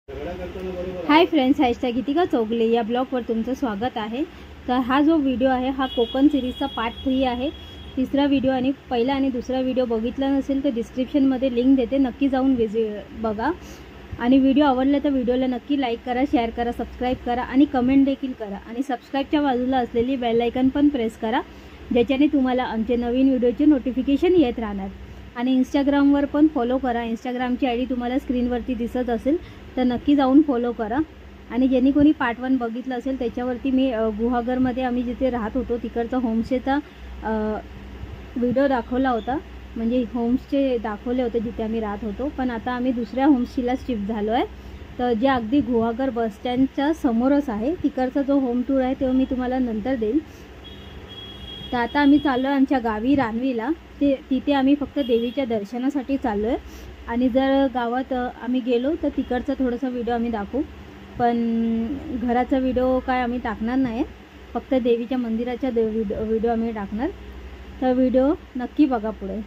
Hi friends, hashtag गीतिका चौगले या ब्लॉगवर तुमचं स्वागत आहे। तर हा जो व्हिडिओ आहे हा कोकण सिरीजचा पार्ट 3 आहे। तिसरा व्हिडिओ आणि पहिला आणि दुसरा व्हिडिओ बघितला नसेल तर डिस्क्रिप्शनमध्ये लिंक देते, नक्की जाऊन बघा। आणि व्हिडिओ आवडला तर व्हिडिओला नक्की लाईक करा, शेअर करा, सबस्क्राईब करा आणि कमेंट देखील करा। आणि सबस्क्राईबच्या बाजूला असलेली बेल आयकॉन पण प्रेस करा, ज्याच्याने तुम्हाला आमचे नवीन व्हिडिओचे नोटिफिकेशन येत राहणार। आणि इंस्टाग्रामवर पण फॉलो करा, इंस्टाग्रामची आयडी तुम्हाला स्क्रीनवरती दिसत असेल तर नक्की जाऊन फॉलो करा। आणि ज्यांनी कोणी पार्ट 1 बघितलं असेल त्याच्यावरती मी गुहागरमध्ये आम्ही जिथे राहत होतो तिकडचा होमस्टेचा व्हिडिओ दाखवला होता, म्हणजे होमस्टे दाखवले होते जिथे आम्ही राहत होतो। पण आता आम्ही दुसऱ्या होमस्टेला शिफ्ट झालो आहे, तर जे अगदी गुहागर बसस्टँडच्या समोरच आहे। तिकडचा जो होम टूर आहे तो मी तुम्हाला नंतर देईन। तर आता आम्ही चाललो आहे आमच्या गावी रानवीला, तिथे आम्ही फक्त देवीच्या दर्शनासाठी चाललो आहे। आणि जर गावात आम्ही गेलो तर तिकडचा थोडासा व्हिडिओ आम्ही दाखवू, पण घराचा व्हिडिओ काय आम्ही टाकणार नाही, फक्त देवीच्या मंदिराचा व्हिडिओ आम्ही टाकणार। तर व्हिडिओ नक्की बघा पुढे।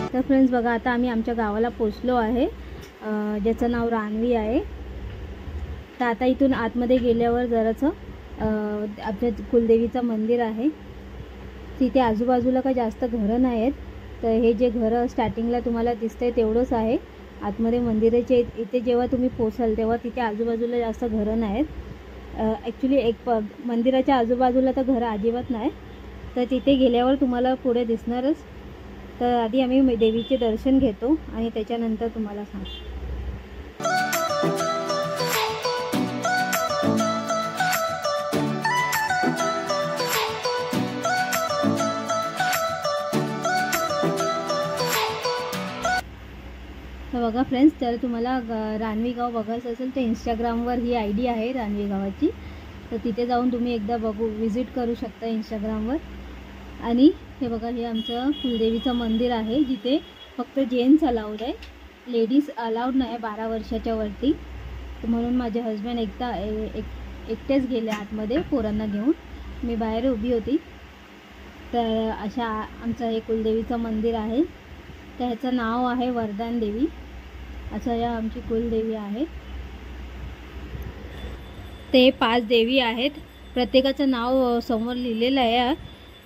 तर फ्रेंड्स बघा, आता आम्ही आमच्या गावाला पोचलो आहे, ज्याचं नाव रानवी आहे। तर आता इथून आतमध्ये गेल्यावर जरासं आपल्या कुलदेवीचं मंदिर आहे। तिथे आजूबाजूला काही जास्त घरं नाही आहेत, तर हे जे घरं स्टार्टिंगला तुम्हाला दिसतंय तेवढंच आहे। आतमध्ये मंदिराचे इथे जेव्हा तुम्ही पोचाल तेव्हा तिथे आजूबाजूला जास्त घरं नाही आहेत। ॲक्च्युली मंदिराच्या आजूबाजूला तर घरं अजिबात नाही, तर तिथे गेल्यावर तुम्हाला पुढे दिसणारच। तर आधी आम्ही देवीचे दर्शन घेतो आणि त्याच्यानंतर तुम्हाला सांगतो। तर बघा फ्रेंड्स, तर तुम्हाला रानवी गाव बघायचं असेल तर इंस्टाग्रामवर ही आयडी आहे रानवी गावाची, तर तिथे जाऊन तुम्ही एकदा विजिट करू शकता इंस्टाग्रामवर। आणि हे बघा, हे आमचं कुलदेवीचं मंदिर आहे जिथे फक्त जेंट्स अलाउड आहे, लेडीज अलाउड नाही 12 वर्षाच्या वरती। तर म्हणून माझे हस्बंड एकटेच गेले आतमध्ये पोरांना घेऊन, मी बाहेर उभी होती। तर अशा आमचं हे कुलदेवीचं मंदिर आहे। तर ह्याचं नाव आहे वरदान देवी, असं या आमची कुलदेवी आहे। ते 5 देवी आहेत, प्रत्येकाचं नाव समोर लिहिलेलं आहे।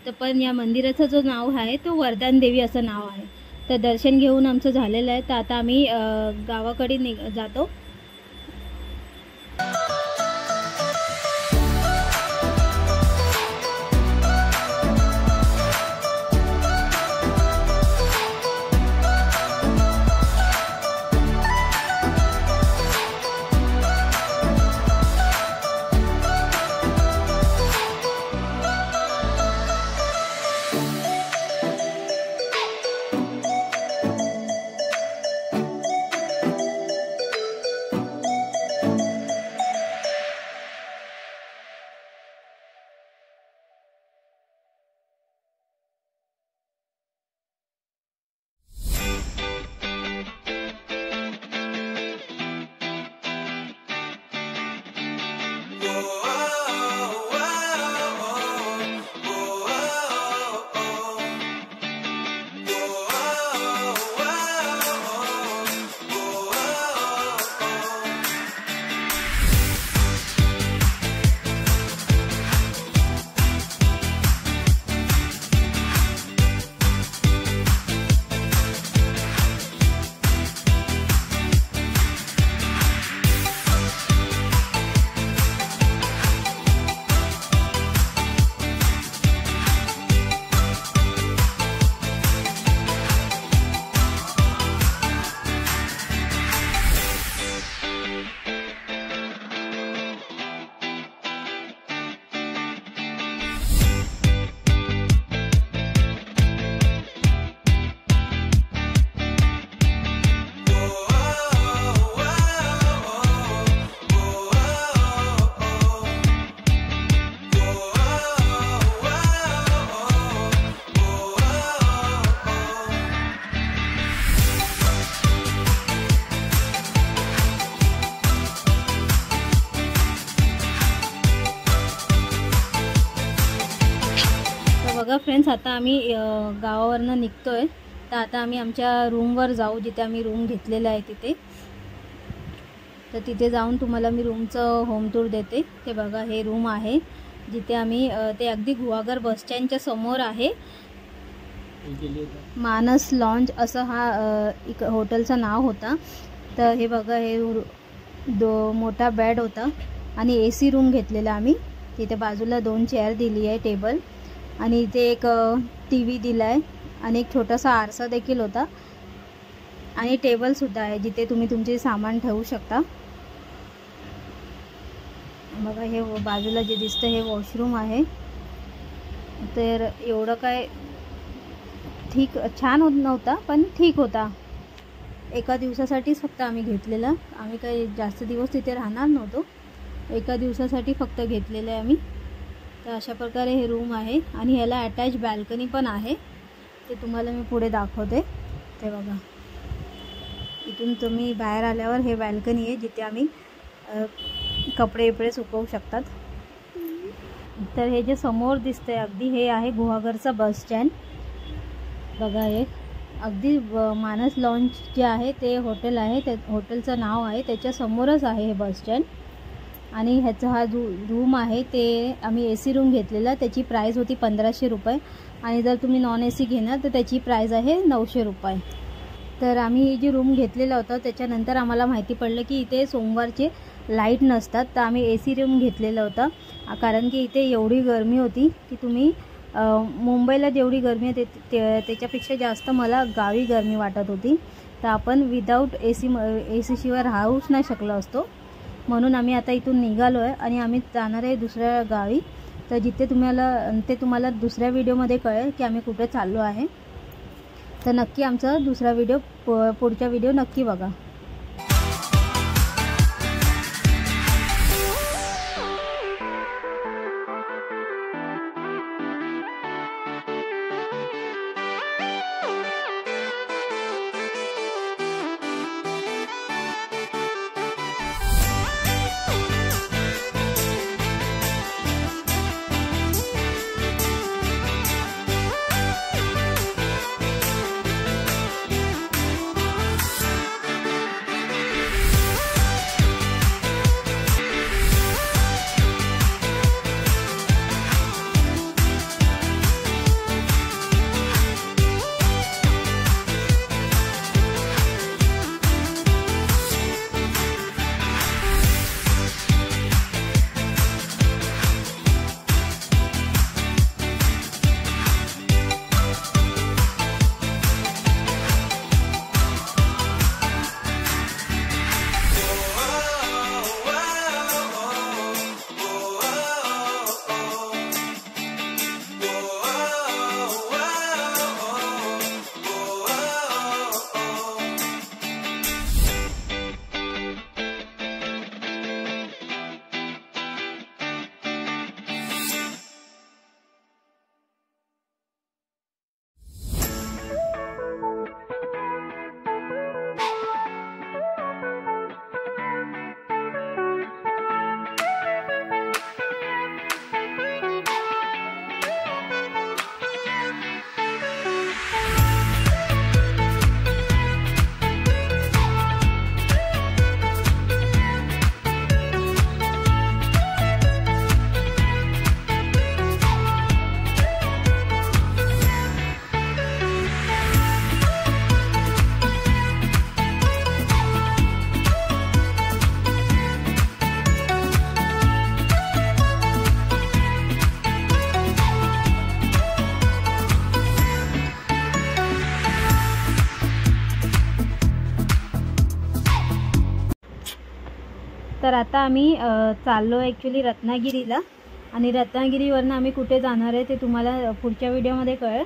तर पण या मंदिराचं जो नाव आहे तो वरदान देवी असं नाव आहे। तर दर्शन घेऊन आमचं झालेलं आहे, तर आता आम्ही गावाकडे जातो। बघा फ्रेंड्स, आता आम्ही गावावरनं निघतोय. तर आता आम्ही आमच्या रूमवर जाऊ, जिथे आम्ही रूम घेतलेला आहे तिथे. तर तिथे जाऊन तुम्हाला मी रूमचं होम टूर देते. ते बघा, हे रूम आहे जिथे आम्ही ते अगदी गुहागर बस स्टँडच्या समोर आहे. मानस लॉन्ज असं हा हॉटेलचं नाव होता. तर हे बघा, हे मोठा बेड होता आणि AC रूम घेतलेला आम्ही. तिथे बाजूला 2 चेअर दिली आहे, टेबल, आणि इथे एक TV दिला आहे आणि एक छोटासा आरसा देखील होता आणि टेबलसुद्धा आहे जिथे तुम्ही तुमचे सामान ठेवू शकता. बघा, हे बाजूला जे दिसतं हे वॉशरूम आहे. तर एवढं काय ठीक छान होत नव्हता, पण ठीक होता. एका दिवसासाठीच फक्त आम्ही घेतलेला. आम्ही काही जास्त दिवस तिथे राहणार नव्हतो, एका दिवसासाठी फक्त घेतलेलं आहे आम्ही. तर अशा प्रकारे हे रूम आहे आणि ह्याला अटॅच बॅल्कनी पण आहे. ते तुम्हाला मी पुढे दाखवते. ते बघा, इथून तुम्ही बाहेर आल्यावर हे बॅल्कनी आहे जिथे आम्ही कपडे सुकवू शकतात. तर हे जे समोर दिसतंय अगदी, हे आहे गुहागरचा बस स्टँड. बघा, हे अगदी मानस लॉन्ज जे आहे ते हॉटेल आहे, त्या हॉटेलचं नाव आहे, त्याच्या समोरच आहे हे बस स्टँड. आणि ह्याचा हा जो रूम आहे ते आम्ही AC रूम घेतलेला. त्याची प्राईस होती 1500 रुपये आणि जर तुम्ही नॉन AC घेणार तर त्याची प्राईस आहे 900 रुपये. तर आम्ही ही जी रूम घेतलेला होता त्याच्यानंतर आम्हाला माहिती पडलं की इथे सोमवारचे लाईट नसतात. तर आम्ही AC रूम घेतलेला होता कारण की इथे एवढी गरमी होती की तुम्ही मुंबईला जेवढी गरमी आहे त्याच्यापेक्षा जास्त मला गावी गरमी वाटत होती. तर आपण विदाऊट AC शिवाय राहूच नाही शकलो असतो. म्हणून आम्ही आता इथून निघालो आहे आणि आम्ही जाणार आहे दुसऱ्या गावी. तर जिथे तुम्हाला दुसऱ्या व्हिडिओमध्ये कळेल की आम्ही कुठे चाललो आहे. तर नक्की आमचा दुसरा व्हिडिओ, पुढचा व्हिडिओ नक्की बघा. तर आता आम्ही चाललो ॲक्च्युली रत्नागिरीला आणि रत्नागिरीवरनं आम्ही कुठे जाणार आहे ते तुम्हाला पुढच्या व्हिडिओमध्ये कळेल.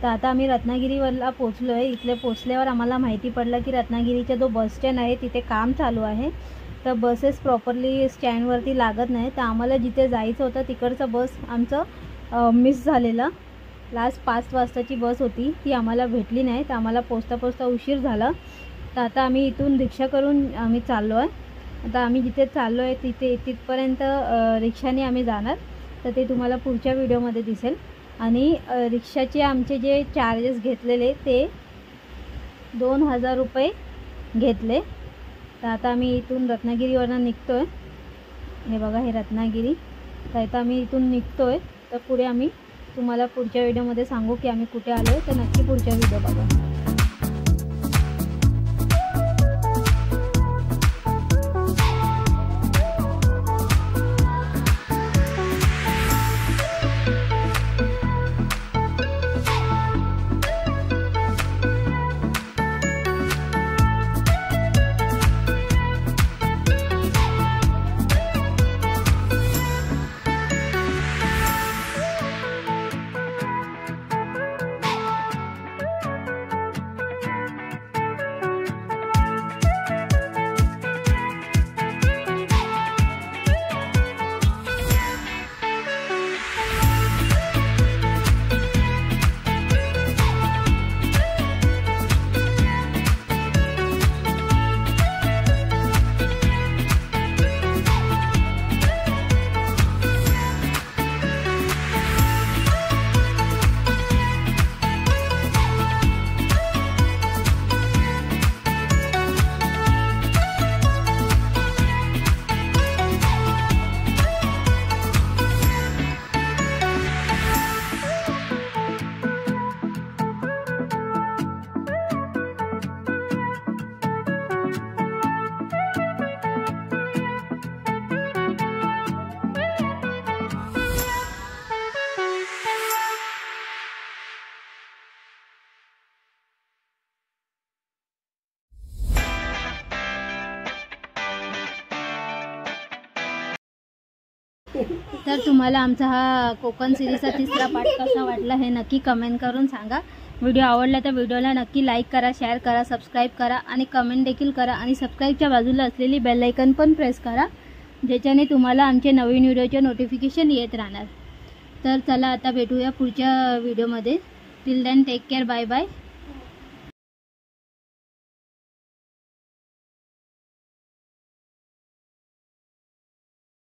तर आता आम्ही रत्नागिरीवरला पोचलो आहे. इथले पोचल्यावर आम्हाला माहिती पडलं की रत्नागिरीचा जो बस स्टँड आहे तिथे काम चालू आहे. तर बसेस प्रॉपरली स्टँडवरती लागत नाही. तर आम्हाला जिथे जायचं होतं तिकडचं बस आमचं मिस झालेलं. लास्ट 5 वाजताची बस होती ती आम्हाला भेटली नाही. तर आम्हाला पोचता उशीर झाला. तर आता आम्ही इथून रिक्षा करून आम्ही चाललो आहे. आता आम्ही जिथे चाललो आहे तिथपर्यंत रिक्षाने आम्ही जाणार. तर ते तुम्हाला पुढच्या व्हिडिओमध्ये दिसेल. आणि रिक्षाचे आमचे जे चार्जेस घेतलेले ते 2000 रुपये घेतले। तर आता आम्ही इथून रत्नागिरीवरून निघतोय। हे बघा हे रत्नागिरी, तर आता आम्ही इथून निघतोय। तर पुढे आम्ही तुम्हाला पुढच्या व्हिडिओमध्ये सांगू की आम्ही कुठे आलो, तर नक्की पुढचा व्हिडिओ बघा। तर तुम्हाला आमचा हा कोकण सिरीजचा तिसरा पार्ट कसा वाटला हे नक्की कमेंट करून सांगा। व्हिडिओ आवडला तर व्हिडिओला नक्की लाईक करा, शेअर करा, सबस्क्राईब करा आणि कमेंट देखील करा आणि सबस्क्राईबच्या बाजूला असलेली बेल आयकॉन पण प्रेस करा, ज्याच्याने तुम्हाला आमचे नवीन व्हिडिओचे नोटिफिकेशन येत राहणार। तर चला आता भेटूया पुढच्या व्हिडिओमध्ये। Till then take care, bye bye.